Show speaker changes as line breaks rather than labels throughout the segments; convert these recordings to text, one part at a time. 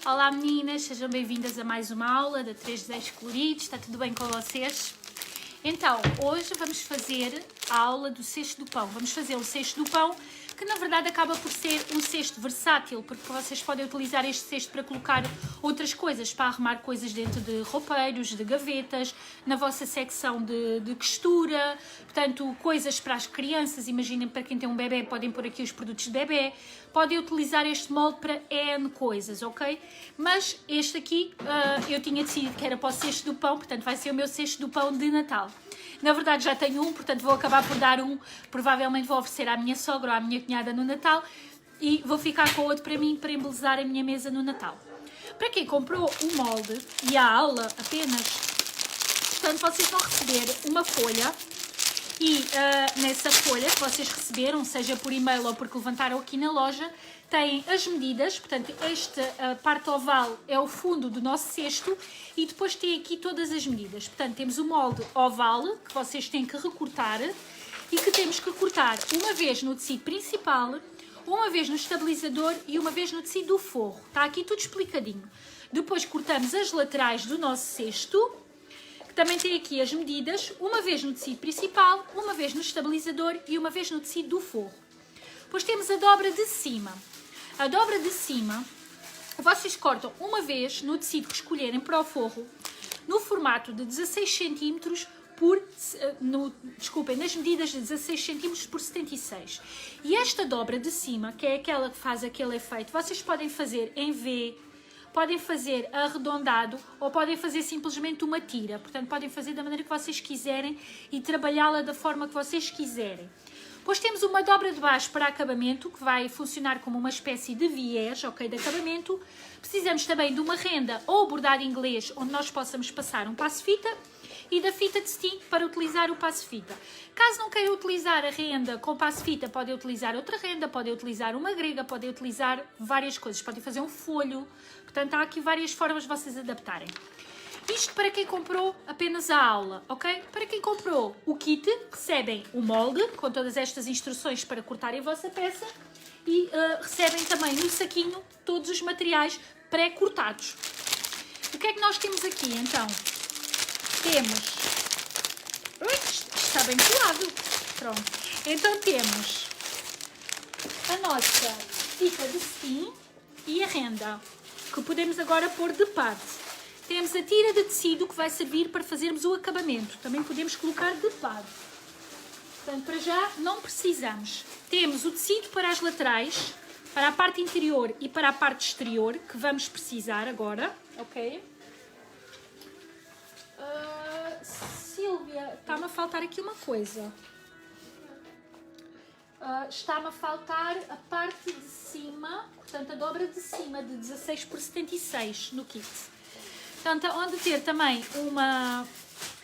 Olá meninas, sejam bem-vindas a mais uma aula da 3 Desejos Coloridos, está tudo bem com vocês? Então, hoje vamos fazer a aula do cesto do pão. Vamos fazer um cesto do pão que na verdade acaba por ser um cesto versátil, porque vocês podem utilizar este cesto para colocar outras coisas, para arrumar coisas dentro de roupeiros, de gavetas, na vossa secção de costura, portanto, coisas para as crianças, imaginem para quem tem um bebê, podem pôr aqui os produtos de bebê, podem utilizar este molde para N coisas, ok? Mas este aqui, eu tinha decidido que era para o cesto do pão, portanto vai ser o meu cesto do pão de Natal. Na verdade já tenho um, portanto vou acabar por dar um, provavelmente vou oferecer à minha sogra ou à minha cunhada no Natal e vou ficar com outro para mim, para embelezar a minha mesa no Natal. Para quem comprou o molde e a aula apenas, portanto vocês vão receber uma folha e nessa folha que vocês receberam, seja por e-mail ou porque levantaram aqui na loja, têm as medidas, portanto esta parte oval é o fundo do nosso cesto e depois tem aqui todas as medidas. Portanto temos o molde oval que vocês têm que recortar e que temos que cortar uma vez no tecido principal, uma vez no estabilizador e uma vez no tecido do forro. Está aqui tudo explicadinho. Depois cortamos as laterais do nosso cesto, que também tem aqui as medidas, uma vez no tecido principal, uma vez no estabilizador e uma vez no tecido do forro. Depois temos a dobra de cima. A dobra de cima, vocês cortam uma vez no tecido que escolherem para o forro, no formato de 16 cm nas medidas de 16 cm por 76. E esta dobra de cima, que é aquela que faz aquele efeito, vocês podem fazer em V, podem fazer arredondado ou podem fazer simplesmente uma tira. Portanto, podem fazer da maneira que vocês quiserem e trabalhá-la da forma que vocês quiserem. Depois temos uma dobra de baixo para acabamento, que vai funcionar como uma espécie de viés, ok, de acabamento. Precisamos também de uma renda ou bordado inglês, onde nós possamos passar um passo-fita, e da fita de cetim para utilizar o passo-fita. Caso não queiram utilizar a renda com passo-fita, podem utilizar outra renda, podem utilizar uma grega, podem utilizar várias coisas, podem fazer um folho. Portanto, há aqui várias formas de vocês adaptarem. Isto para quem comprou apenas a aula, ok? Para quem comprou o kit, recebem o molde com todas estas instruções para cortarem a vossa peça e recebem também no saquinho todos os materiais pré-cortados. O que é que nós temos aqui, então? Temos... Isto está bem colado. Pronto. Então temos a nossa fita de cetim e a renda, que podemos agora pôr de parte. Temos a tira de tecido que vai servir para fazermos o acabamento. Também podemos colocar de lado. Portanto, para já não precisamos. Temos o tecido para as laterais, para a parte interior e para a parte exterior, que vamos precisar agora. Ok? Sílvia, está-me a faltar aqui uma coisa. Está-me a faltar a parte de cima, portanto a dobra de cima de 16 por 76 no kit. Portanto, onde ter também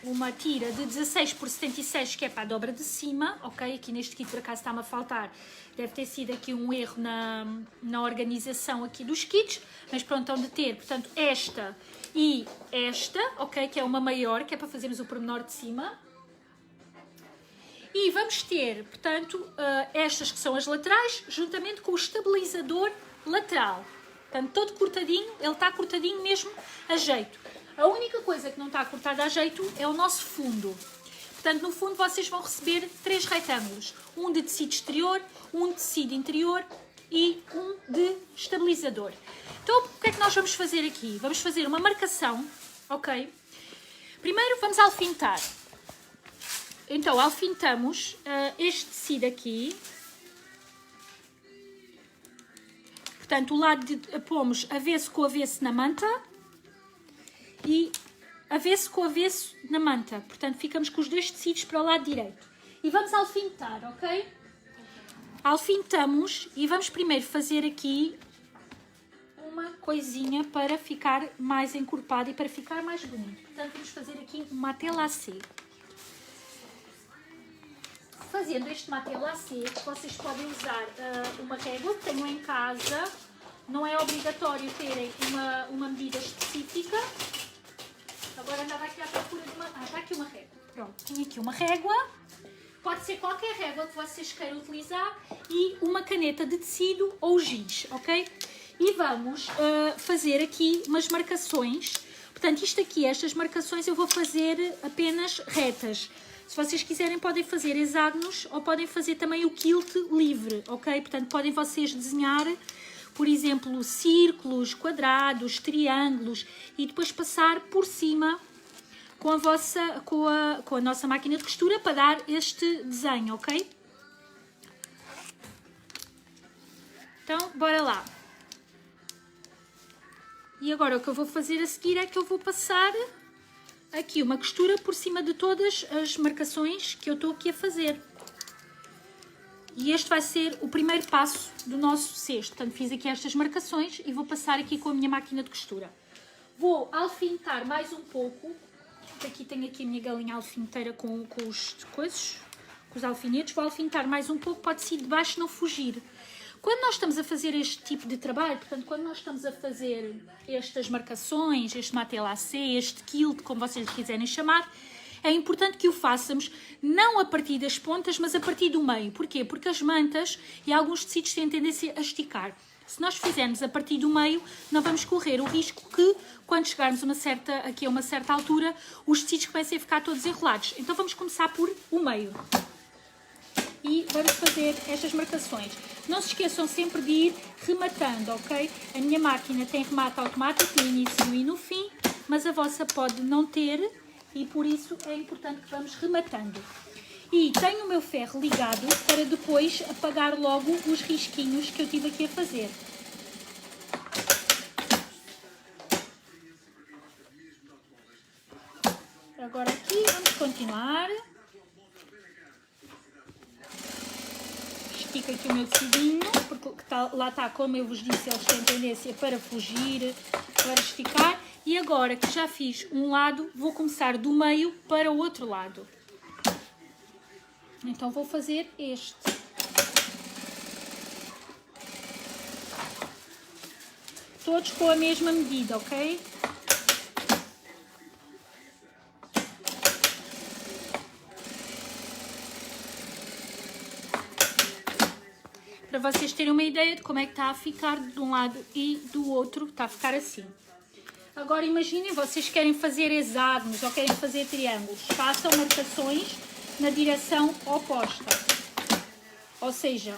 uma tira de 16 por 76, que é para a dobra de cima, ok? Aqui neste kit por acaso está-me a faltar, deve ter sido aqui um erro na organização aqui dos kits, mas pronto, onde ter, portanto, esta e esta, ok? Que é uma maior, que é para fazermos o pormenor de cima. E vamos ter, portanto, estas que são as laterais, juntamente com o estabilizador lateral. Portanto, todo cortadinho, ele está cortadinho mesmo a jeito. A única coisa que não está cortada a jeito é o nosso fundo. Portanto, no fundo vocês vão receber 3 retângulos. Um de tecido exterior, um de tecido interior e um de estabilizador. Então, o que é que nós vamos fazer aqui? Vamos fazer uma marcação, ok? Primeiro vamos alfinetar. Então, alfinetamos este tecido aqui. Portanto, o lado pomos avesso com avesso na manta e avesso com avesso na manta. Portanto, ficamos com os dois tecidos para o lado direito. E vamos alfinetar, ok? Alfinetamos e vamos primeiro fazer aqui uma coisinha para ficar mais encorpado e para ficar mais bonito. Portanto, vamos fazer aqui um maté lacé. Fazendo este maté lacé, vocês podem usar uma régua que tenham em casa. Não é obrigatório terem uma medida específica. Agora andava aqui à procura de uma... está aqui uma régua. Pronto, tenho aqui uma régua. Pode ser qualquer régua que vocês queiram utilizar. E uma caneta de tecido ou giz, ok? E vamos fazer aqui umas marcações. Portanto, isto aqui, estas marcações eu vou fazer apenas retas. Se vocês quiserem podem fazer hexágonos ou podem fazer também o quilt livre, ok? Portanto, podem vocês desenhar, por exemplo, círculos, quadrados, triângulos e depois passar por cima com a nossa máquina de costura para dar este desenho, ok? Então, bora lá. E agora o que eu vou fazer a seguir é que eu vou passar aqui uma costura por cima de todas as marcações que eu estou aqui a fazer. E este vai ser o primeiro passo do nosso cesto. Portanto, fiz aqui estas marcações e vou passar aqui com a minha máquina de costura. Vou alfinetar mais um pouco. Aqui tenho aqui a minha galinha alfineteira com os alfinetes. Vou alfinetar mais um pouco, pode ser de baixo não fugir. Quando nós estamos a fazer este tipo de trabalho, portanto, quando nós estamos a fazer estas marcações, este matelassé, este quilt, como vocês quiserem chamar, é importante que o façamos não a partir das pontas, mas a partir do meio. Porquê? Porque as mantas e alguns tecidos têm tendência a esticar. Se nós fizermos a partir do meio, não vamos correr o risco que, quando chegarmos aqui a uma certa altura, os tecidos comecem a ficar todos enrolados. Então vamos começar por o meio. E vamos fazer estas marcações. Não se esqueçam sempre de ir rematando, ok? A minha máquina tem remate automático no início e no fim, mas a vossa pode não ter e por isso é importante que vamos rematando. E tenho o meu ferro ligado para depois apagar logo os risquinhos que eu tive aqui a fazer. Agora aqui vamos continuar. Estico aqui o meu tecidinho, porque lá está, como eu vos disse, eles têm tendência para fugir, para esticar. E agora que já fiz um lado, vou começar do meio para o outro lado. Então vou fazer este. Todos com a mesma medida, ok? Para vocês terem uma ideia de como é que está a ficar de um lado e do outro, está a ficar assim. Agora imaginem, vocês querem fazer hexágonos ou querem fazer triângulos, façam marcações na direção oposta. Ou seja,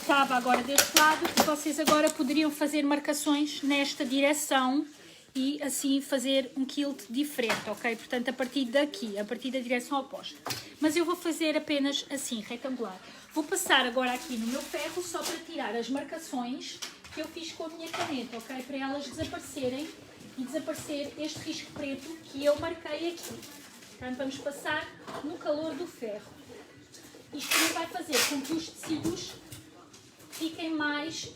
estava agora deste lado, vocês agora poderiam fazer marcações nesta direção e assim fazer um quilt diferente, ok? Portanto, a partir daqui, a partir da direção oposta. Mas eu vou fazer apenas assim, retangular. Vou passar agora aqui no meu ferro só para tirar as marcações que eu fiz com a minha caneta, ok? Para elas desaparecerem e desaparecer este risco preto que eu marquei aqui. Portanto, vamos passar no calor do ferro. Isto também vai fazer com que os tecidos fiquem mais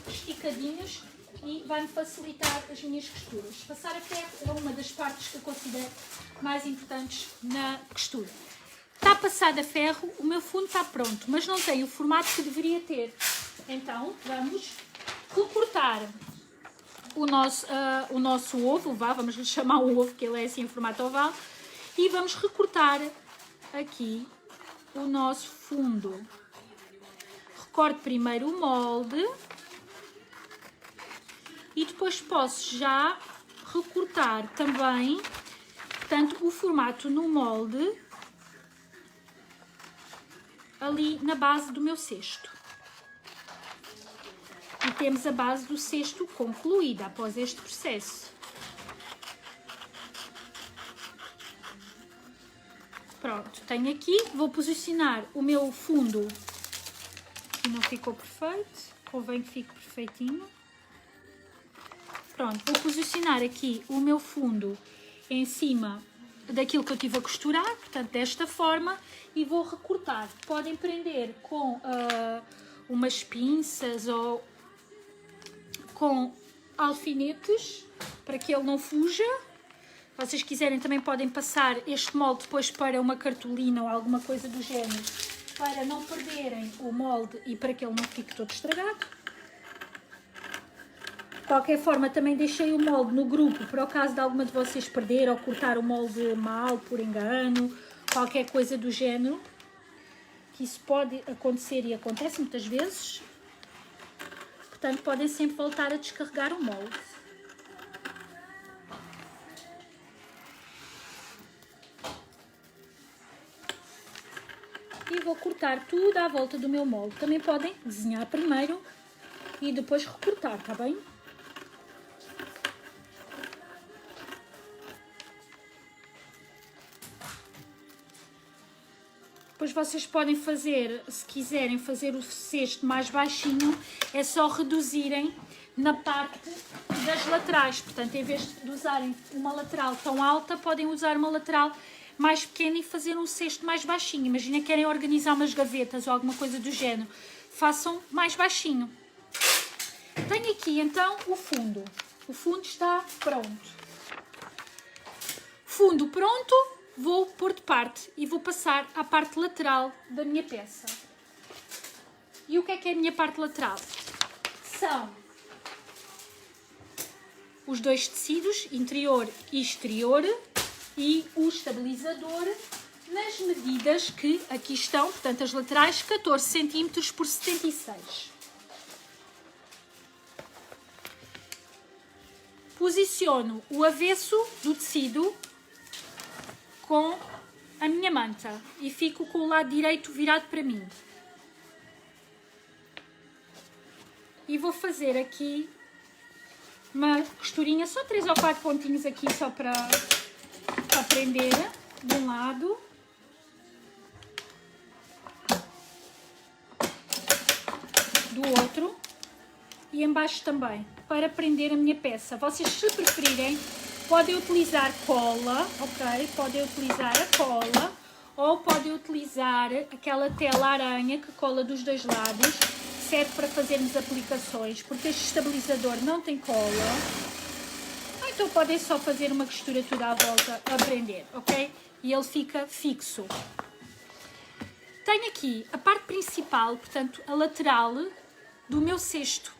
esticadinhos e vai-me facilitar as minhas costuras. Passar a ferro é uma das partes que eu considero mais importantes na costura. Está passado a ferro, o meu fundo está pronto, mas não tem o formato que deveria ter. Então, vamos recortar o nosso ovo, vamos lhe chamar o ovo, que ele é assim em formato oval, e vamos recortar aqui o nosso fundo. Recorto primeiro o molde e depois posso já recortar também, portanto, o formato no molde ali na base do meu cesto. E temos a base do cesto concluída após este processo. Pronto, tenho aqui, vou posicionar o meu fundo, que não ficou perfeito, convém que fique perfeitinho. Pronto, vou posicionar aqui o meu fundo em cima daquilo que eu tive a costurar, portanto desta forma, e vou recortar. Podem prender com umas pinças ou com alfinetes para que ele não fuja. Se vocês quiserem também podem passar este molde depois para uma cartolina ou alguma coisa do género, para não perderem o molde e para que ele não fique todo estragado. De qualquer forma, também deixei o molde no grupo, para o caso de alguma de vocês perder ou cortar o molde mal, por engano, qualquer coisa do género, que isso pode acontecer e acontece muitas vezes. portanto podem sempre voltar a descarregar o molde. E vou cortar tudo à volta do meu molde. Também podem desenhar primeiro e depois recortar, tá bem? Depois vocês podem fazer, se quiserem fazer o cesto mais baixinho, é só reduzirem na parte das laterais. Portanto, em vez de usarem uma lateral tão alta, podem usar uma lateral mais pequena e fazer um cesto mais baixinho. Imagina que querem organizar umas gavetas ou alguma coisa do género. Façam mais baixinho. Tenho aqui então o fundo. O fundo está pronto. Fundo pronto. Vou pôr de parte e vou passar à parte lateral da minha peça. E o que é a minha parte lateral? São os dois tecidos, interior e exterior, e o estabilizador nas medidas que aqui estão, portanto as laterais 14 cm por 76. Posiciono o avesso do tecido com a minha manta e fico com o lado direito virado para mim. E vou fazer aqui uma costurinha, só 3 ou 4 pontinhos aqui só para prender de um lado. Do outro. E embaixo também, para prender a minha peça. Vocês, se preferirem, podem utilizar cola, ok? Podem utilizar a cola ou podem utilizar aquela tela aranha que cola dos dois lados. Serve para fazermos aplicações, porque este estabilizador não tem cola. Ou então podem só fazer uma costura toda à volta a prender, ok? E ele fica fixo. Tenho aqui a parte principal, portanto, a lateral do meu cesto.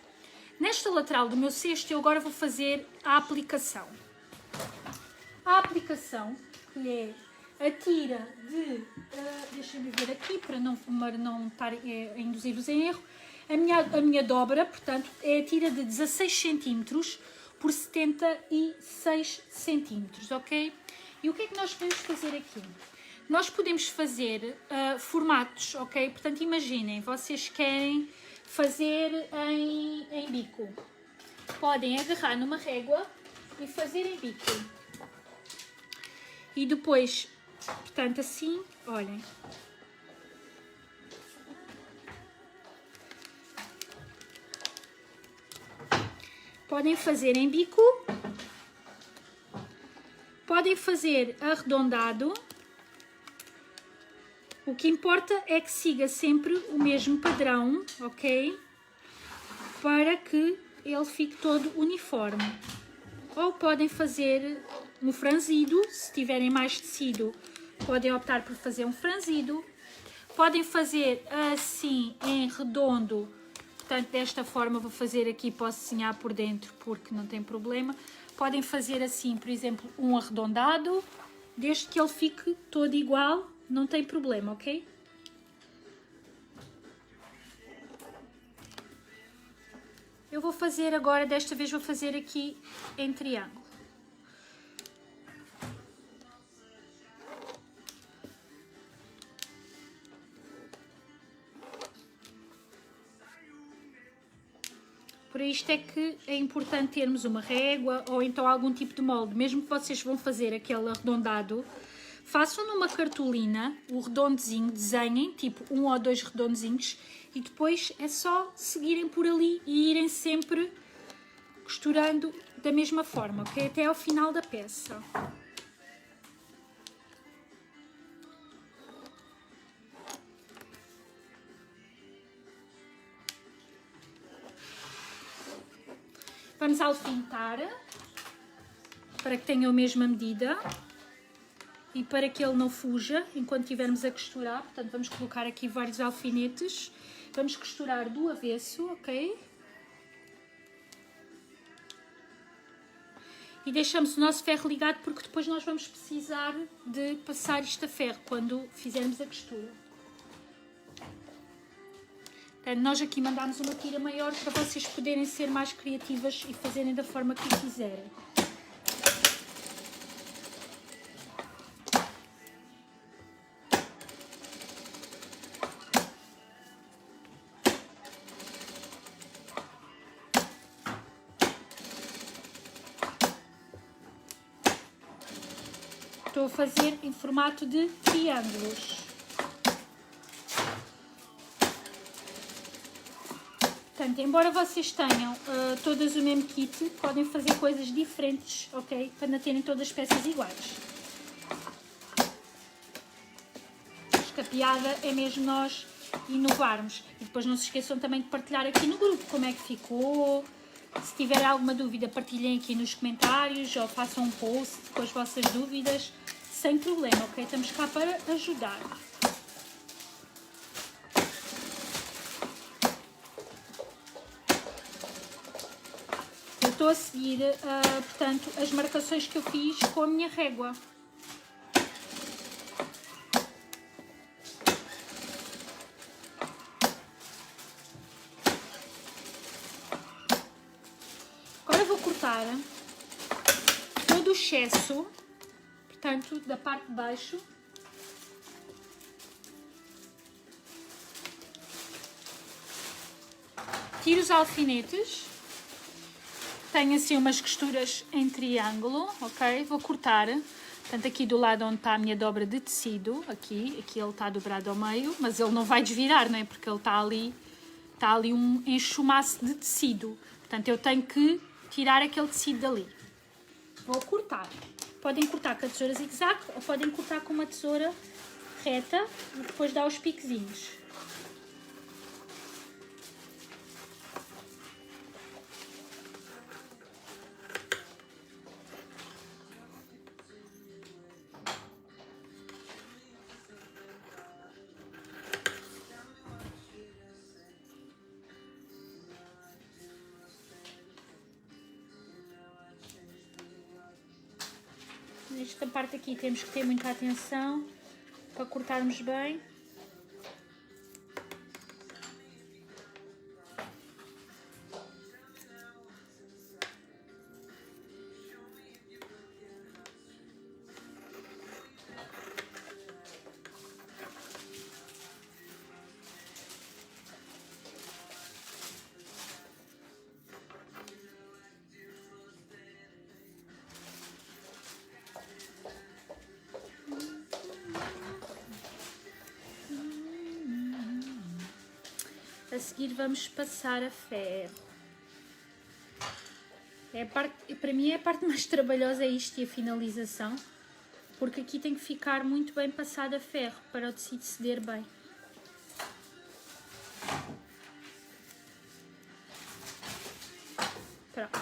Nesta lateral do meu cesto, eu agora vou fazer a aplicação. A aplicação, que é a tira de... deixem-me ver aqui, para não estar a induzir-vos em erro. A minha dobra, portanto, é a tira de 16 cm por 76 cm, ok? E o que é que nós podemos fazer aqui? Nós podemos fazer formatos, ok? Portanto, imaginem, vocês querem fazer em bico. Podem agarrar numa régua e fazer em bico. E depois, portanto, assim, olhem. Podem fazer em bico. Podem fazer arredondado. O que importa é que siga sempre o mesmo padrão, ok? Para que ele fique todo uniforme. Ou podem fazer um franzido, se tiverem mais tecido, podem optar por fazer um franzido. Podem fazer assim em redondo, portanto desta forma vou fazer aqui, posso desenhar por dentro porque não tem problema. Podem fazer assim, por exemplo, um arredondado, desde que ele fique todo igual, não tem problema, ok? Eu vou fazer agora, desta vez vou fazer aqui em triângulo. Por isto é que é importante termos uma régua ou então algum tipo de molde. Mesmo que vocês vão fazer aquele arredondado, façam numa cartolina o redondezinho, desenhem tipo 1 ou 2 redondezinhos e depois é só seguirem por ali e irem sempre costurando da mesma forma, ok? Até ao final da peça. Vamos alfinetar para que tenha a mesma medida e para que ele não fuja enquanto estivermos a costurar. Portanto, vamos colocar aqui vários alfinetes. Vamos costurar do avesso, ok? E deixamos o nosso ferro ligado porque depois nós vamos precisar de passar isto a ferro quando fizermos a costura. Nós aqui mandámos uma tira maior para vocês poderem ser mais criativas e fazerem da forma que quiserem. Estou a fazer em formato de triângulos. Portanto, embora vocês tenham todas o mesmo kit, podem fazer coisas diferentes, ok? Para não terem todas as peças iguais. Acho que a piada é mesmo nós inovarmos. E depois não se esqueçam também de partilhar aqui no grupo como é que ficou. Se tiverem alguma dúvida, partilhem aqui nos comentários ou façam um post com as vossas dúvidas, sem problema, ok? Estamos cá para ajudar. Eu estou a seguir, portanto, as marcações que eu fiz com a minha régua. Agora vou cortar todo o excesso, portanto, da parte de baixo. Tiro os alfinetes. Tenho assim umas costuras em triângulo, ok? Vou cortar, portanto, aqui do lado onde está a minha dobra de tecido, aqui ele está dobrado ao meio, mas ele não vai desvirar, não é? Porque ele está ali um enxumaço de tecido. Portanto, eu tenho que tirar aquele tecido dali. Vou cortar. Podem cortar com a tesoura zigue-zague ou podem cortar com uma tesoura reta e depois dar os piquezinhos. Nesta parte aqui temos que ter muita atenção para cortarmos bem. A seguir vamos passar a ferro. Para mim a parte mais trabalhosa é isto e a finalização, porque aqui tem que ficar muito bem passado a ferro para o tecido ceder bem. Pronto.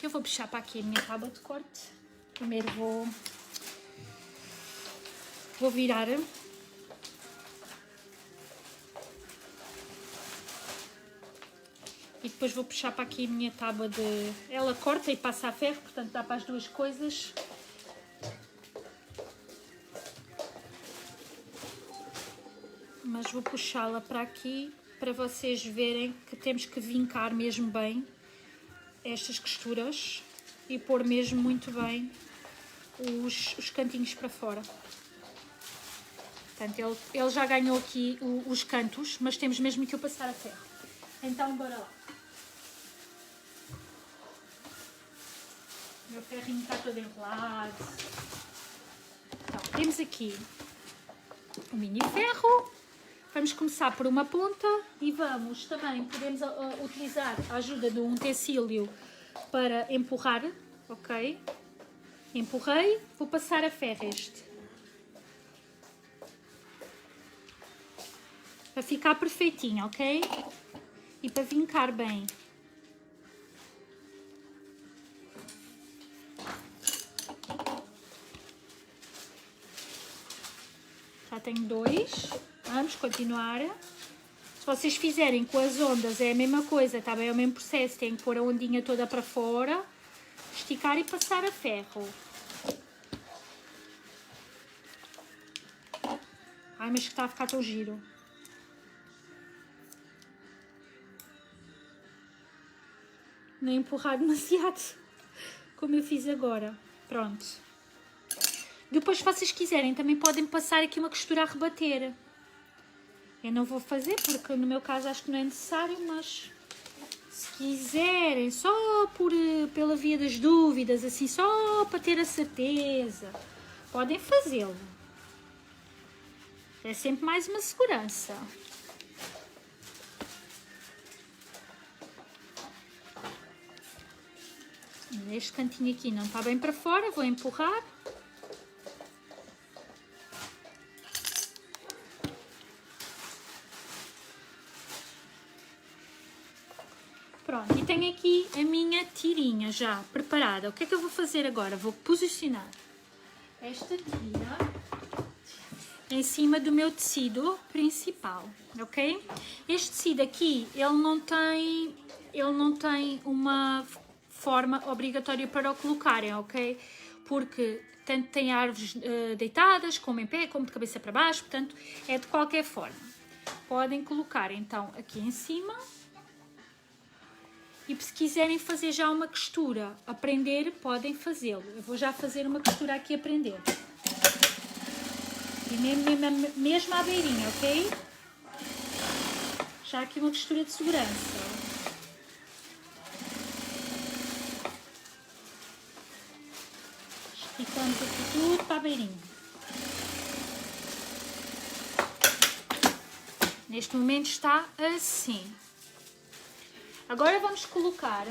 Eu vou puxar para aqui a minha tábua de corte. Primeiro vou virar. E depois vou puxar para aqui a minha tábua de... Ela corta e passa a ferro, portanto dá para as duas coisas. Mas vou puxá-la para aqui para vocês verem que temos que vincar mesmo bem estas costuras e pôr mesmo muito bem os cantinhos para fora. Portanto, ele já ganhou aqui os cantos, mas temos mesmo que o passar a ferro. Então, bora lá. O meu ferrinho está todo enrolado. Então, temos aqui o mini ferro. Vamos começar por uma ponta e vamos também, podemos utilizar a ajuda de um utensílio para empurrar, ok? Empurrei, vou passar a ferro este. Para ficar perfeitinho, ok? E para vincar bem. Já tenho dois. Vamos continuar. Se vocês fizerem com as ondas é a mesma coisa, tá bem? É o mesmo processo. Tem que pôr a ondinha toda para fora, esticar e passar a ferro. Ai, mas que está a ficar tão giro. nem empurrar demasiado, como eu fiz agora. Pronto. Depois, se vocês quiserem, também podem passar aqui uma costura a rebater. Eu não vou fazer, porque no meu caso acho que não é necessário, mas se quiserem, só pela via das dúvidas, assim, só para ter a certeza, podem fazê-lo. É sempre mais uma segurança. Este cantinho aqui não está bem para fora, vou empurrar. Pronto, e tenho aqui a minha tirinha já preparada. O que é que eu vou fazer agora? Vou posicionar esta tira em cima do meu tecido principal, ok? Este tecido aqui, ele não tem uma forma obrigatória para o colocarem, ok? Porque tanto tem árvores deitadas, como em pé, como de cabeça para baixo, portanto, é de qualquer forma. Podem colocar, então, aqui em cima. E se quiserem fazer já uma costura a prender, podem fazê-lo. Eu vou já fazer uma costura aqui a prender. E mesmo à beirinha, ok? Já aqui uma costura de segurança. Esticamos aqui tudo para a beirinha. Neste momento está assim. Agora vamos colocar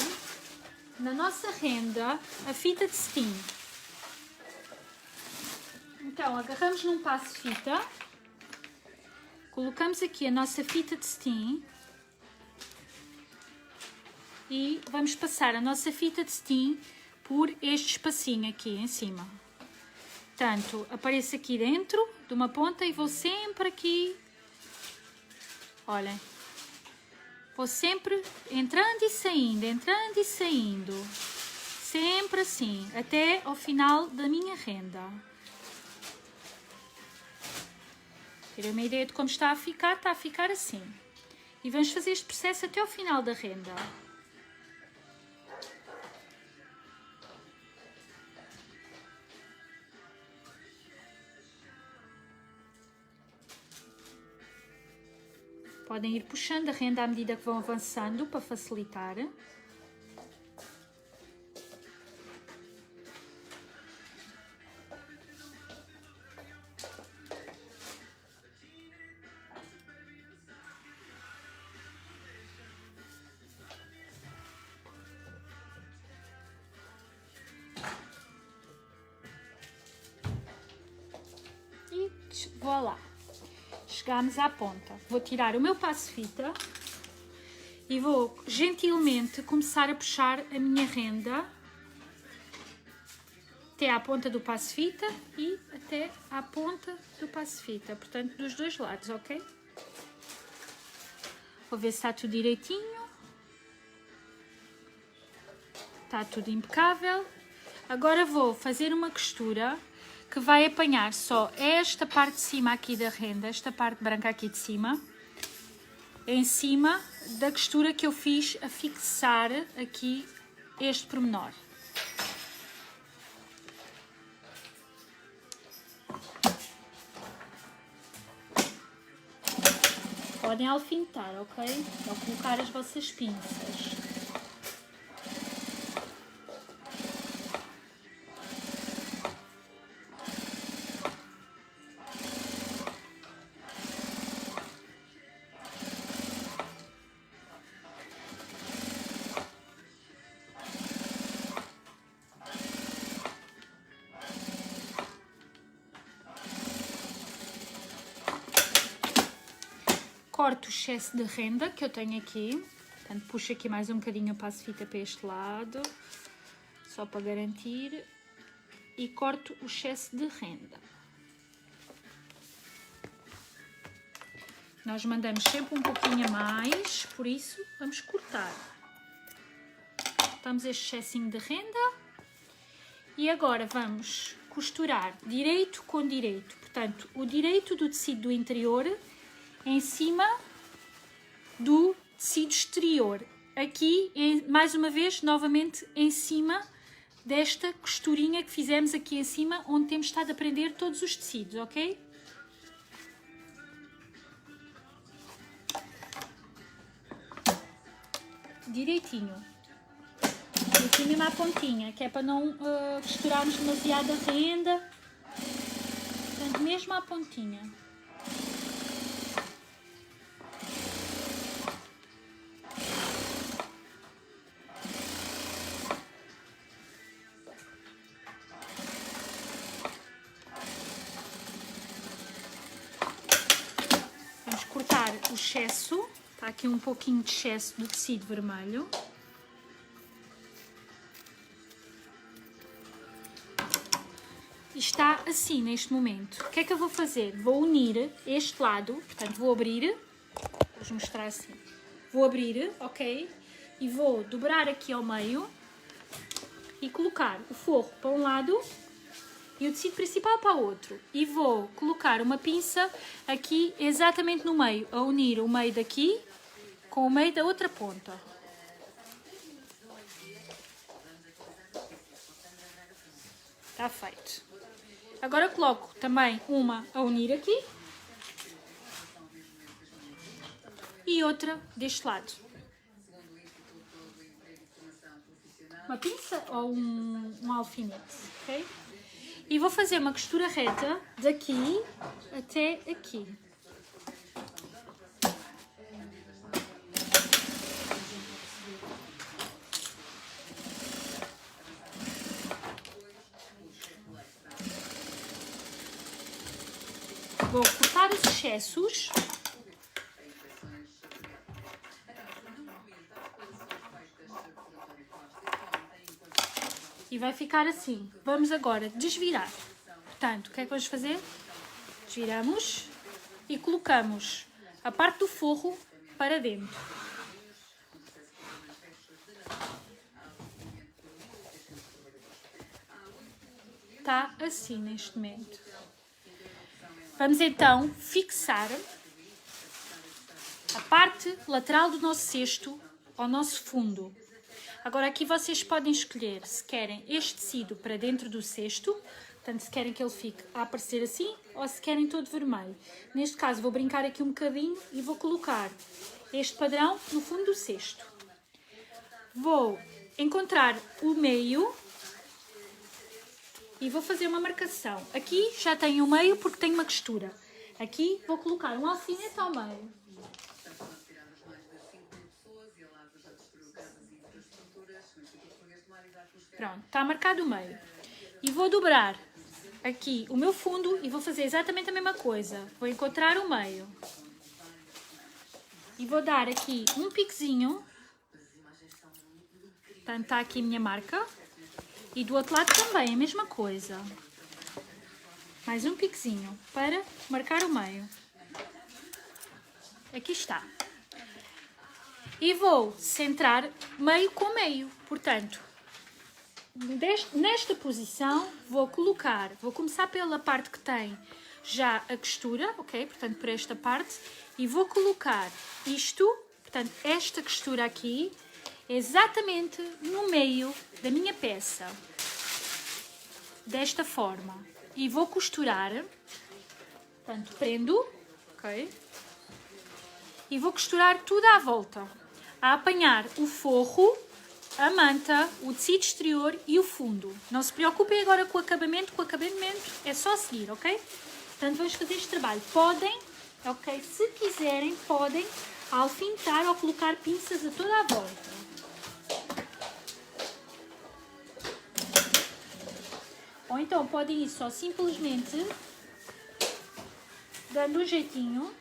na nossa renda a fita de cetim. Então, agarramos num passo fita, colocamos aqui a nossa fita de cetim e vamos passar a nossa fita de cetim por este espacinho aqui em cima. Portanto, apareço aqui dentro de uma ponta e vou sempre aqui, olhem, vou sempre entrando e saindo, sempre assim, até ao final da minha renda. Terem uma ideia de como está a ficar assim. E vamos fazer este processo até ao final da renda. Podem ir puxando a renda à medida que vão avançando para facilitar. E voilà. Chegámos à ponta. Vou tirar o meu passo-fita e vou gentilmente começar a puxar a minha renda até à ponta do passo-fita e até à ponta do passo-fita, portanto dos dois lados, ok? Vou ver se está tudo direitinho. Está tudo impecável. Agora vou fazer uma costura que vai apanhar só esta parte de cima aqui da renda, esta parte branca aqui de cima, em cima da costura que eu fiz a fixar aqui este pormenor. Podem alfinetar, ok? Ou colocar as vossas pinças. Corto o excesso de renda que eu tenho aqui, portanto puxo aqui mais um bocadinho o passo-fita para este lado, só para garantir, e corto o excesso de renda. Nós mandamos sempre um pouquinho a mais, por isso vamos cortar. Cortamos este excessinho de renda e agora vamos costurar direito com direito, portanto o direito do tecido do interior em cima do tecido exterior aqui, mais uma vez, novamente em cima desta costurinha que fizemos aqui em cima, onde temos estado a prender todos os tecidos, ok? Direitinho. Aqui mesmo à pontinha, que é para não costurarmos demasiado a renda. Portanto, mesmo à pontinha. Vamos cortar o excesso. Está aqui um pouquinho de excesso do tecido vermelho. E está assim neste momento. O que é que eu vou fazer? Vou unir este lado, portanto vou abrir, vou mostrar assim. Vou abrir, ok? E vou dobrar aqui ao meio e colocar o forro para um lado e o tecido principal para o outro. E vou colocar uma pinça aqui exatamente no meio, a unir o meio daqui com o meio da outra ponta. Está feito. Agora coloco também uma a unir aqui e outra deste lado. Uma pinça ou um alfinete, ok? E vou fazer uma costura reta daqui até aqui. Vou cortar os excessos. E vai ficar assim. Vamos agora desvirar. Portanto, o que é que vamos fazer? Desviramos e colocamos a parte do forro para dentro. Está assim neste momento. Vamos então fixar a parte lateral do nosso cesto ao nosso fundo. Agora aqui vocês podem escolher se querem este tecido para dentro do cesto, portanto se querem que ele fique a aparecer assim ou se querem todo vermelho. Neste caso vou brincar aqui um bocadinho e vou colocar este padrão no fundo do cesto. Vou encontrar o meio e vou fazer uma marcação. Aqui já tenho o meio porque tenho uma costura. Aqui vou colocar um alfinete ao meio. Pronto, está marcado o meio. E vou dobrar aqui o meu fundo e vou fazer exatamente a mesma coisa. Vou encontrar o meio. E vou dar aqui um piquezinho. Portanto, está aqui a minha marca. E do outro lado também, a mesma coisa. Mais um piquezinho para marcar o meio. Aqui está. E vou centrar meio com meio. Portanto, nesta posição vou começar pela parte que tem já a costura, ok? Portanto, por esta parte. E vou colocar isto, portanto, esta costura aqui, exatamente no meio da minha peça. Desta forma. E vou costurar. Portanto, prendo, ok? E vou costurar tudo à volta. A apanhar o forro, a manta, o tecido exterior e o fundo. Não se preocupem agora com o acabamento é só seguir, ok? Portanto, vamos fazer este trabalho. Podem, ok? Se quiserem, podem alfinetar ou colocar pinças a toda a volta. Ou então podem ir só simplesmente dando um jeitinho.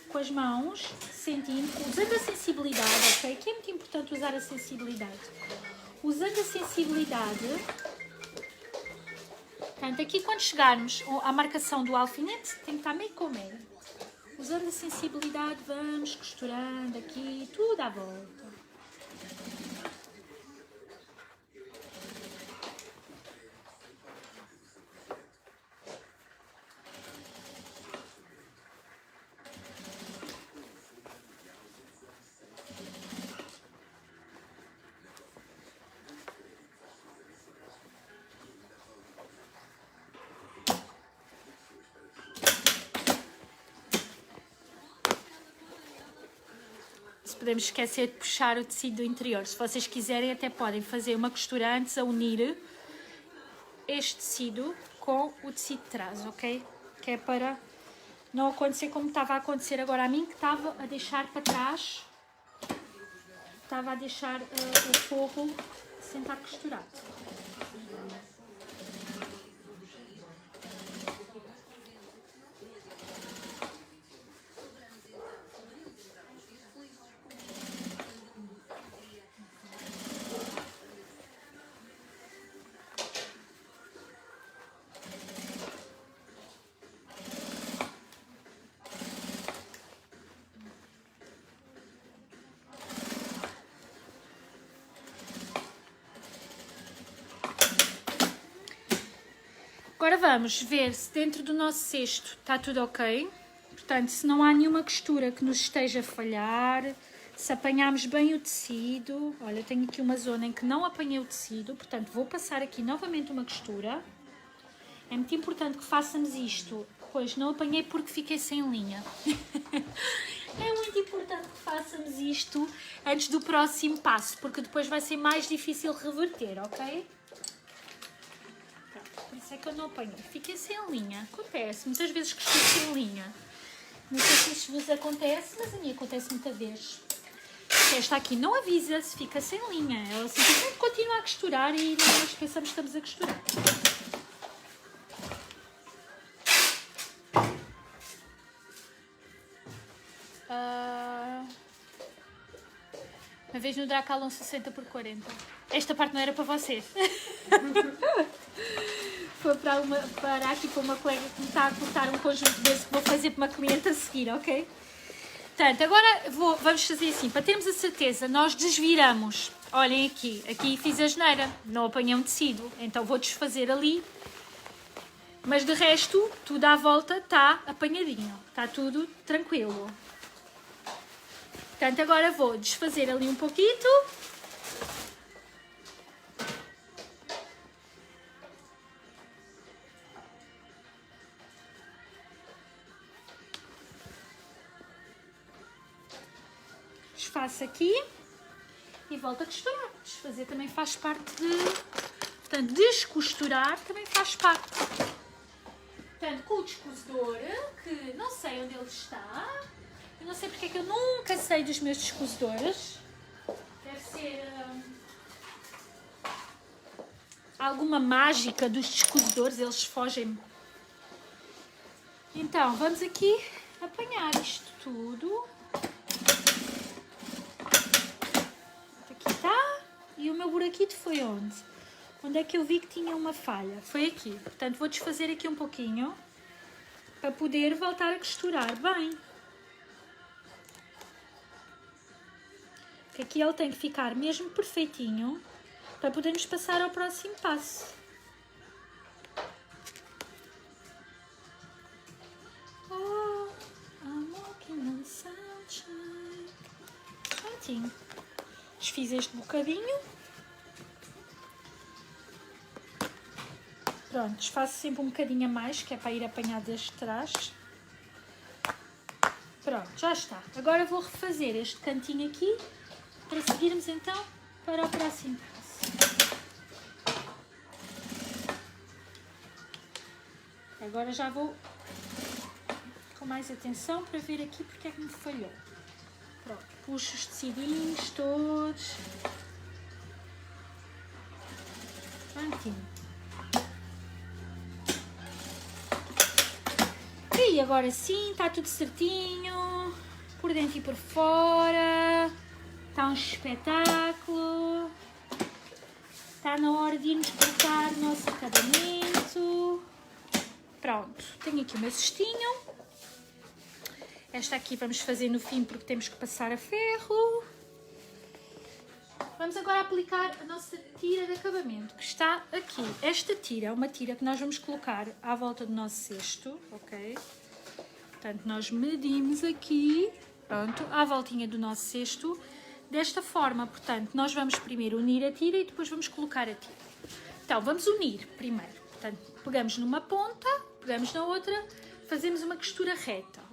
Com as mãos, sentindo, usando a sensibilidade, ok? Que é muito importante usar a sensibilidade. Usando a sensibilidade, portanto, aqui quando chegarmos à marcação do alfinete, tem que estar meio com meio. Usando a sensibilidade, vamos costurando aqui, tudo à volta. se podemos esquecer de puxar o tecido do interior. Se vocês quiserem, até podem fazer uma costura antes a unir este tecido com o tecido de trás, ok? Que é para não acontecer como estava a acontecer agora a mim, que estava a deixar para trás, estava a deixar o forro sem estar costurado. Agora vamos ver se dentro do nosso cesto está tudo ok. Portanto, se não há nenhuma costura que nos esteja a falhar, se apanharmos bem o tecido. Olha, tenho aqui uma zona em que não apanhei o tecido, portanto vou passar aqui novamente uma costura. É muito importante que façamos isto. Pois, não apanhei porque fiquei sem linha. É muito importante que façamos isto antes do próximo passo, porque depois vai ser mais difícil reverter, ok? Por isso é que eu não apanhei. Fiquei sem linha. Acontece. Muitas vezes costuro sem linha. Não sei se isto vos acontece, mas a mim acontece muita vez. Esta aqui não avisa se fica sem linha. Ela simplesmente continua a costurar e nós pensamos que estamos a costurar. Uma vez no Dracalon 60x40. Esta parte não era para vocês. Foi para aqui para uma colega que me está a cortar um conjunto desse que vou fazer para uma cliente a seguir, ok? Portanto, agora vamos fazer assim, para termos a certeza, nós desviramos. Olhem aqui fiz a geneira, não apanhei um tecido, então vou desfazer ali. Mas de resto, tudo à volta está apanhadinho, está tudo tranquilo. Portanto, agora vou desfazer ali um pouquito. Desfaço aqui e volto a costurar. Desfazer também faz parte de... Portanto, descosturar também faz parte. Portanto, com o descosedor, que não sei onde ele está. Eu não sei porque é que eu nunca sei dos meus descosedores. Deve ser alguma mágica dos descosedores, eles fogem-me. Então, vamos aqui apanhar isto tudo. Aqui está. E o meu buraquito foi onde? Onde é que eu vi que tinha uma falha? Foi aqui. Portanto, vou desfazer aqui um pouquinho para poder voltar a costurar bem. Que aqui ele tem que ficar mesmo perfeitinho para podermos passar ao próximo passo. Oh, I'm walking on sunshine. Prontinho. Desfiz este bocadinho. Pronto, desfaço sempre um bocadinho a mais, que é para ir apanhar desde trás. Pronto, já está. Agora vou refazer este cantinho aqui. Para seguirmos então para o próximo passo. Agora já vou com mais atenção para ver aqui porque é que me falhou. Pronto, puxo os tecidinhos todos. Prontinho. E agora sim, está tudo certinho. Por dentro e por fora. Está um espetáculo. Está na hora de irmos cortar o nosso acabamento. Pronto, tenho aqui o meu cestinho. Esta aqui vamos fazer no fim porque temos que passar a ferro. Vamos agora aplicar a nossa tira de acabamento que está aqui. Esta tira é uma tira que nós vamos colocar à volta do nosso cesto, ok? Portanto, nós medimos aqui, pronto, à voltinha do nosso cesto. Desta forma, portanto, nós vamos primeiro unir a tira e depois vamos colocar a tira. Então, vamos unir primeiro. Portanto, pegamos numa ponta, pegamos na outra, fazemos uma costura reta.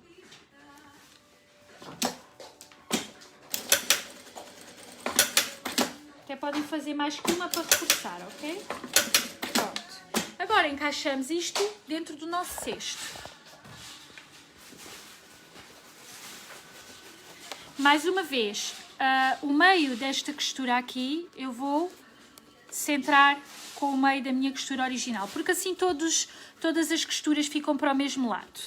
Até podem fazer mais que uma para reforçar, ok? Pronto. Agora encaixamos isto dentro do nosso cesto. Mais uma vez, o meio desta costura aqui eu vou centrar com o meio da minha costura original, porque assim todas as costuras ficam para o mesmo lado.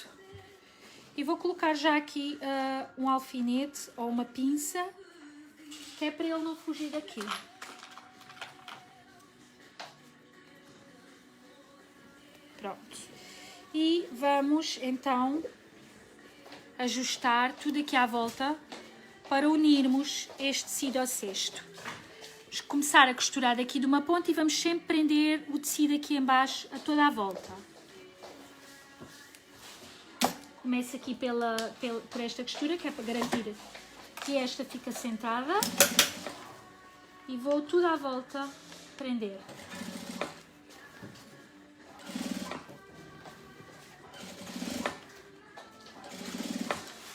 E vou colocar já aqui um alfinete ou uma pinça, que é para ele não fugir daqui. Pronto. E vamos então ajustar tudo aqui à volta para unirmos este tecido ao cesto. Vamos começar a costurar daqui de uma ponta e vamos sempre prender o tecido aqui em baixo a toda a volta. Começo aqui por esta costura, que é para garantir que esta fica sentada. E vou tudo à volta prender.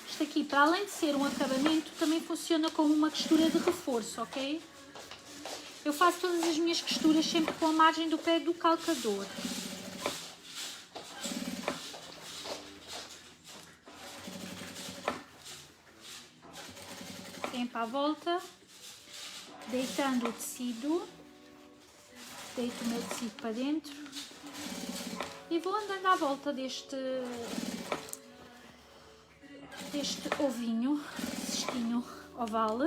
Isto aqui, para além de ser um acabamento, também funciona como uma costura de reforço, ok? Eu faço todas as minhas costuras sempre com a margem do pé do calcador. Sempre à volta, deitando o tecido, deito o meu tecido para dentro e vou andando à volta deste ovinho, cestinho oval.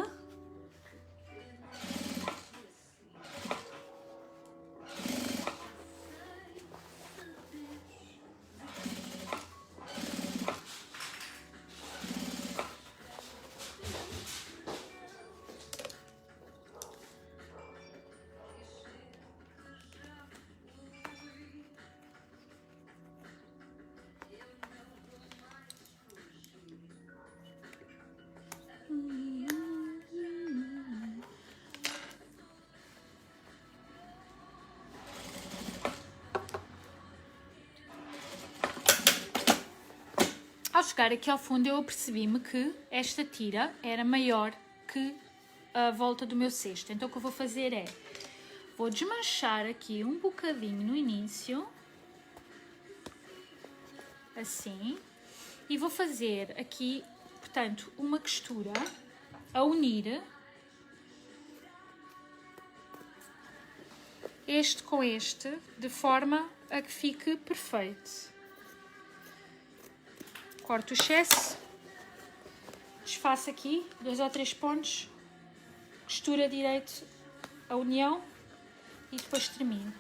Ao chegar aqui ao fundo eu apercebi-me que esta tira era maior que a volta do meu cesto. Então o que eu vou fazer é, vou desmanchar aqui um bocadinho no início, assim, e vou fazer aqui, portanto, uma costura a unir este com este, de forma a que fique perfeito. Corto o excesso, desfaço aqui 2 ou 3 pontos, costura direito a união e depois termino.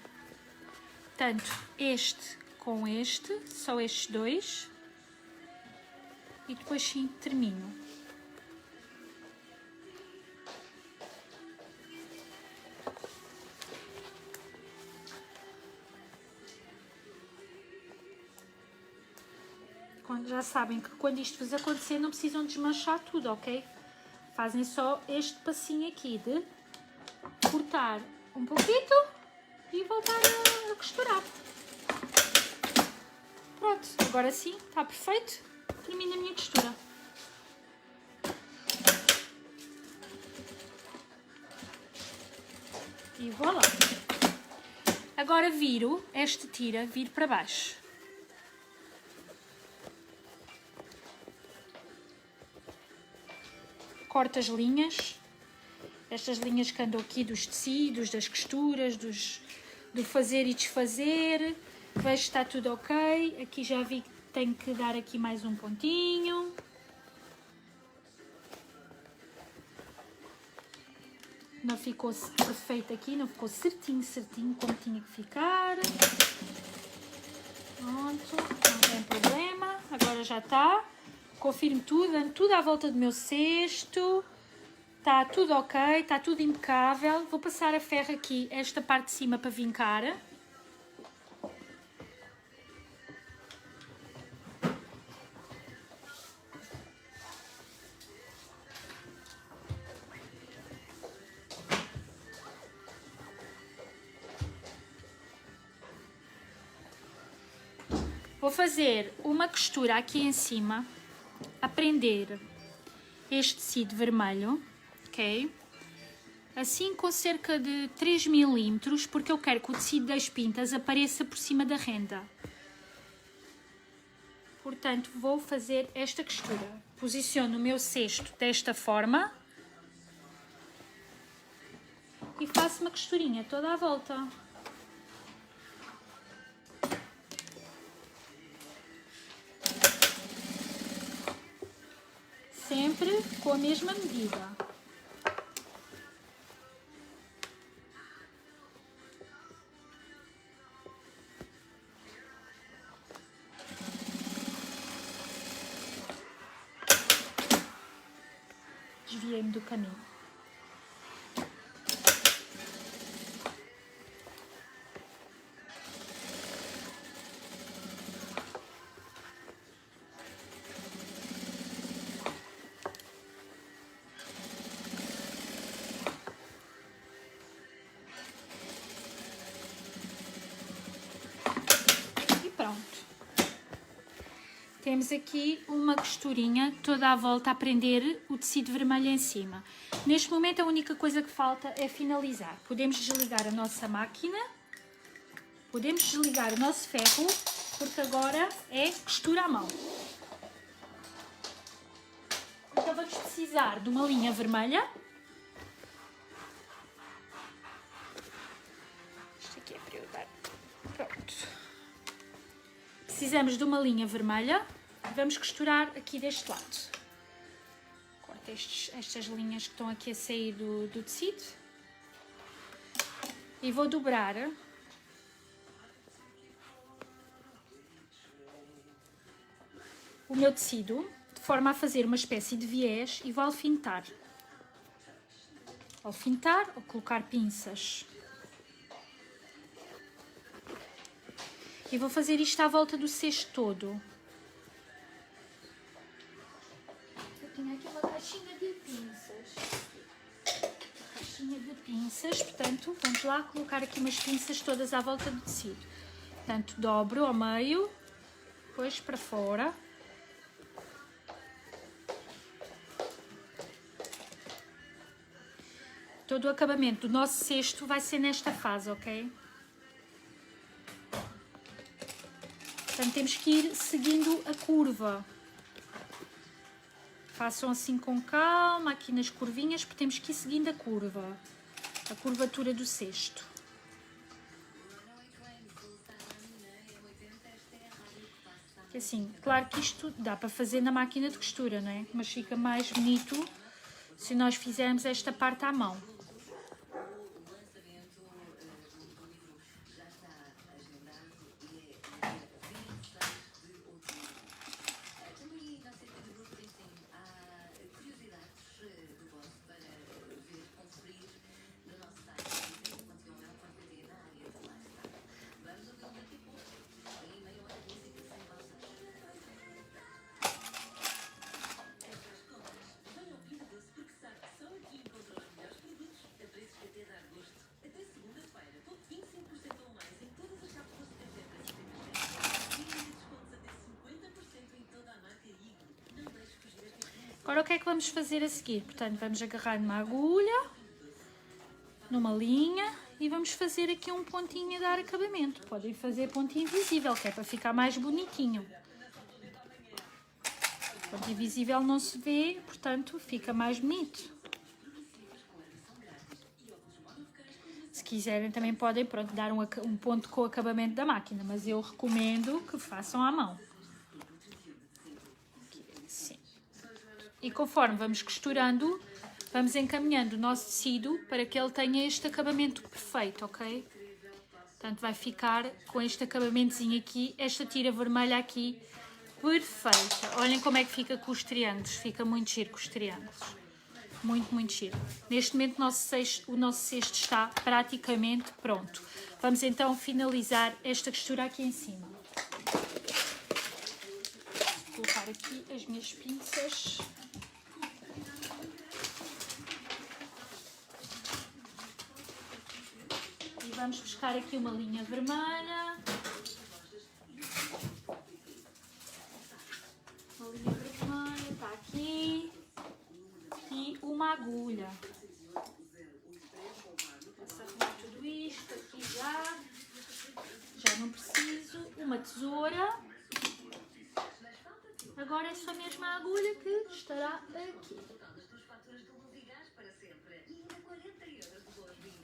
Tanto este com este, só estes dois, e depois sim termino. Já sabem que quando isto vos acontecer não precisam desmanchar tudo, ok? Fazem só este passinho aqui de cortar um pouquinho e voltar a costurar. Pronto, agora sim, está perfeito. Termino a minha costura. E voilà. Agora viro esta tira, viro para baixo. Corto as linhas, estas linhas que andam aqui dos tecidos, das costuras, do fazer e desfazer. Vejo que está tudo ok. Aqui já vi que tenho que dar aqui mais um pontinho. Não ficou perfeito aqui, não ficou certinho como tinha que ficar. Pronto, não tem problema. Agora já está. Confirmo tudo, ando tudo à volta do meu cesto, está tudo ok, está tudo impecável. Vou passar a ferro aqui, esta parte de cima para vincar. Vou fazer uma costura aqui em cima, a prender este tecido vermelho, ok? assim com cerca de 3 milímetros, porque eu quero que o tecido das pintas apareça por cima da renda. Portanto, vou fazer esta costura. Posiciono o meu cesto desta forma e faço uma costurinha toda à volta. Sempre com a mesma medida. Desviei-me do caminho. E pronto. Temos aqui uma costurinha toda à volta a prender o tecido vermelho em cima. Neste momento a única coisa que falta é finalizar. Podemos desligar a nossa máquina, podemos desligar o nosso ferro, porque agora é costura à mão. Então vamos precisar de uma linha vermelha. Isto aqui é para eu dar. Pronto. Precisamos de uma linha vermelha. Vamos costurar aqui deste lado. Corto estas linhas que estão aqui a sair do tecido. E vou dobrar o meu tecido de forma a fazer uma espécie de viés e vou alfinetar. Alfinetar ou colocar pinças. E vou fazer isto à volta do cesto todo. Eu tenho aqui uma caixinha de pinças. Caixinha de pinças, portanto, vamos lá colocar aqui umas pinças todas à volta do tecido. Portanto, dobro ao meio, depois para fora. Todo o acabamento do nosso cesto vai ser nesta fase, ok? Portanto, temos que ir seguindo a curva. Façam assim com calma, aqui nas curvinhas, porque temos que ir seguindo a curva. A curvatura do cesto. Que assim, claro que isto dá para fazer na máquina de costura, não é? Mas fica mais bonito se nós fizermos esta parte à mão. Agora o que é que vamos fazer a seguir? Portanto, vamos agarrar numa agulha, numa linha e vamos fazer aqui um pontinho a dar acabamento. Podem fazer ponto invisível, que é para ficar mais bonitinho. Ponto invisível não se vê, portanto fica mais bonito. Se quiserem também podem, pronto, dar um ponto com o acabamento da máquina, mas eu recomendo que façam à mão. E conforme vamos costurando, vamos encaminhando o nosso tecido para que ele tenha este acabamento perfeito, ok? Portanto, vai ficar com este acabamentozinho aqui, esta tira vermelha aqui, perfeita. Olhem como é que fica com os triângulos, fica muito giro com os triângulos. Muito, muito giro. Neste momento o nosso cesto está praticamente pronto. Vamos então finalizar esta costura aqui em cima. Vou colocar aqui as minhas pinças. Vamos buscar aqui uma linha vermelha. Uma linha vermelha, está aqui. E uma agulha. não preciso. Uma tesoura. Agora é só mesmo a agulha que estará aqui.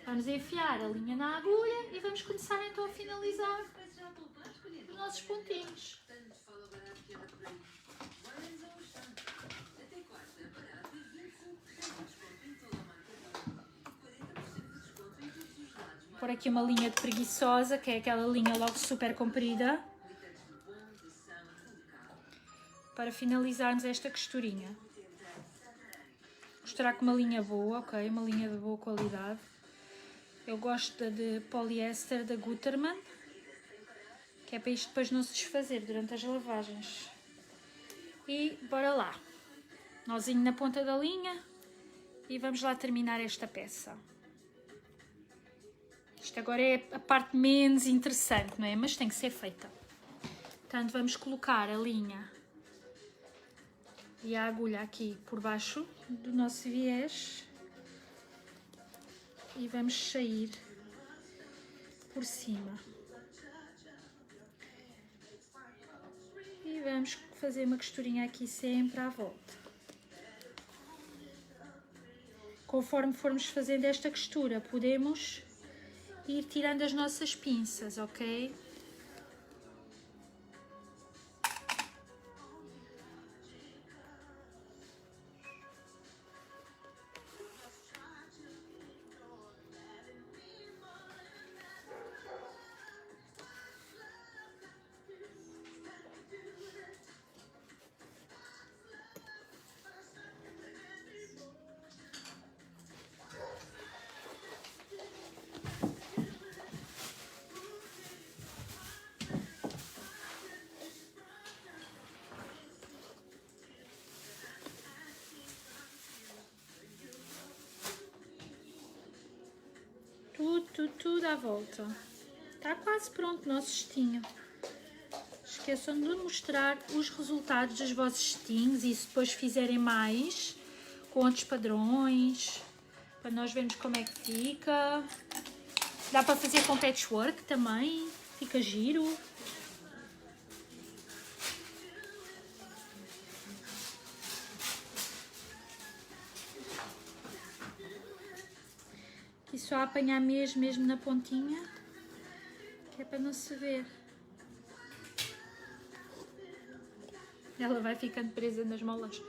Vamos enfiar a linha na agulha e vamos começar então a finalizar os nossos pontinhos. Vou pôr aqui uma linha de preguiçosa, que é aquela linha logo super comprida, para finalizarmos esta costurinha. Costurar com uma linha boa, ok? Uma linha de boa qualidade. Eu gosto da de poliéster da Gutermann, que é para isto depois não se desfazer durante as lavagens. E bora lá. Nozinho na ponta da linha e vamos lá terminar esta peça. Isto agora é a parte menos interessante, não é? Mas tem que ser feita. Portanto, vamos colocar a linha e a agulha aqui por baixo do nosso viés e vamos sair por cima. E vamos fazer uma costurinha aqui sempre à volta. Conforme formos fazendo esta costura, podemos ir tirando as nossas pinças, ok? Tudo à volta. Está quase pronto o nosso cestinho. Esqueçam de mostrar os resultados dos vossos cestinhos e se depois fizerem mais com outros padrões, para nós vermos como é que fica. Dá para fazer com patchwork também, fica giro. E só apanhar mesmo na pontinha, que é para não se ver. Ela vai ficando presa nas molas.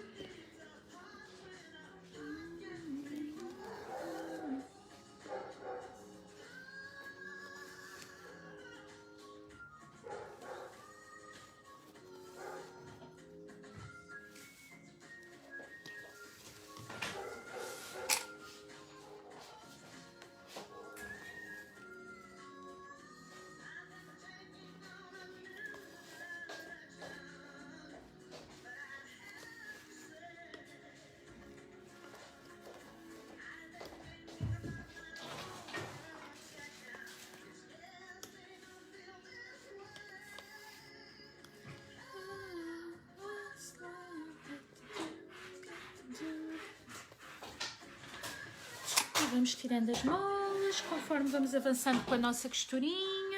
Vamos tirando as molas, conforme vamos avançando com a nossa costurinha.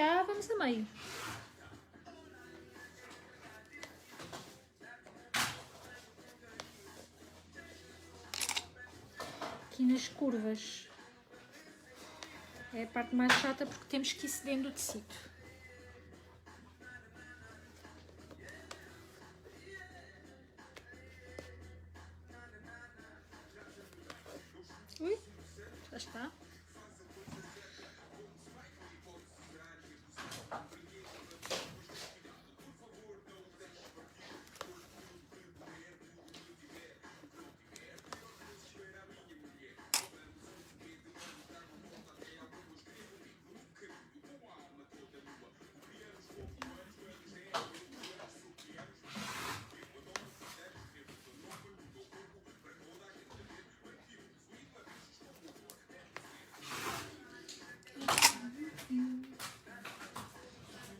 já vamos a meio. Aqui nas curvas é a parte mais chata porque temos que ir cedendo o tecido. Ui, já está.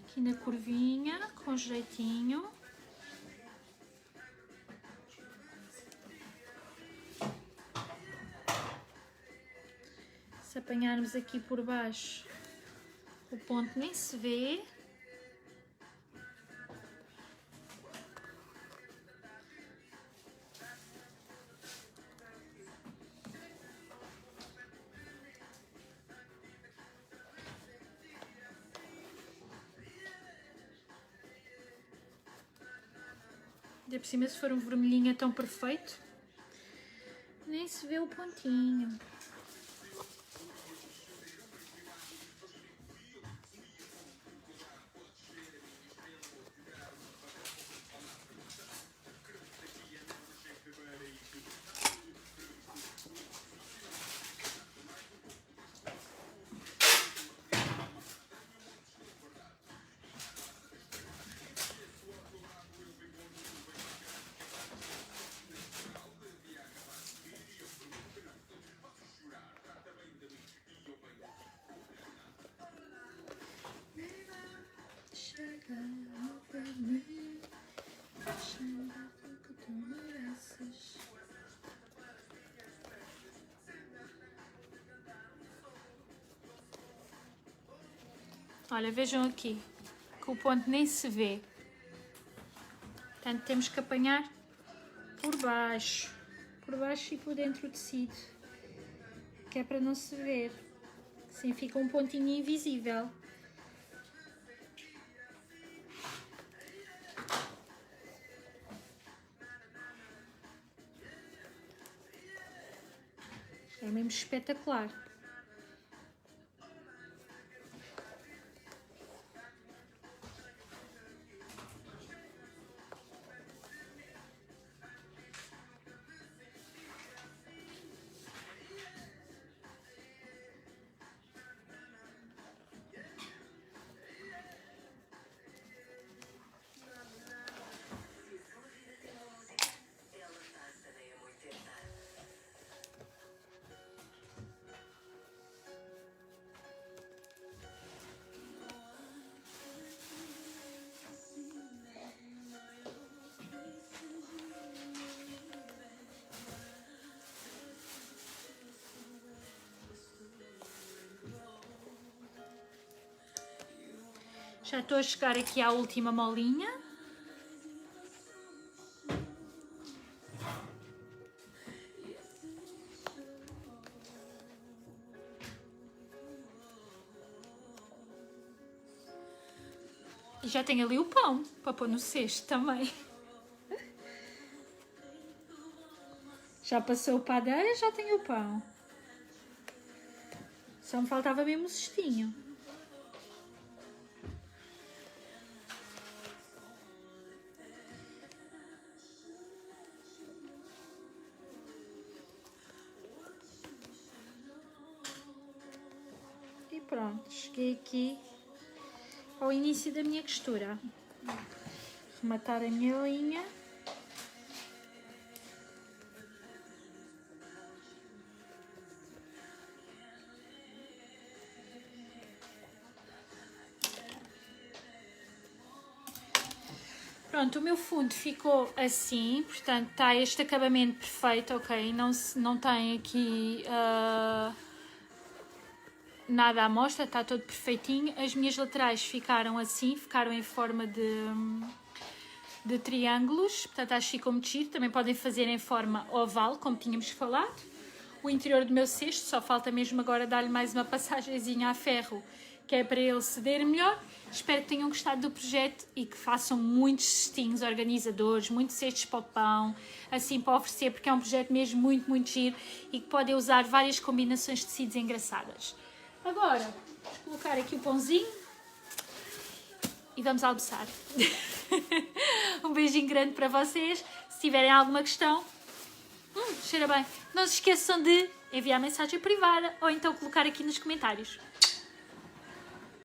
Aqui na curvinha, com jeitinho. Se apanharmos aqui por baixo, o ponto nem se vê. De por cima, se for um vermelhinho é tão perfeito, nem se vê o pontinho. Olha, vejam aqui, que o ponto nem se vê. Portanto, temos que apanhar por baixo e por dentro o tecido, que é para não se ver. Assim fica um pontinho invisível. É mesmo espetacular. Já estou a chegar aqui à última molinha. E já tenho ali o pão para pôr no cesto também. Já passou o padeiro, já tenho o pão. Só me faltava mesmo o cestinho. E pronto, cheguei aqui ao início da minha costura. Rematar a minha linha. Pronto, o meu fundo ficou assim, portanto está este acabamento perfeito, ok? Não tem aqui nada à mostra, está todo perfeitinho. As minhas laterais ficaram assim, ficaram em forma de triângulos, portanto acho que ficou muito giro. Também podem fazer em forma oval, como tínhamos falado. O interior do meu cesto, só falta mesmo agora dar-lhe mais uma passagenzinha a ferro, que é para ele ceder melhor. Espero que tenham gostado do projeto e que façam muitos cestinhos organizadores, muitos cestos para o pão, assim para oferecer, porque é um projeto mesmo muito, muito giro e que podem usar várias combinações de tecidos engraçadas. Agora, vamos colocar aqui o pãozinho e vamos almoçar. Um beijinho grande para vocês. Se tiverem alguma questão, cheira bem. Não se esqueçam de enviar mensagem privada ou então colocar aqui nos comentários.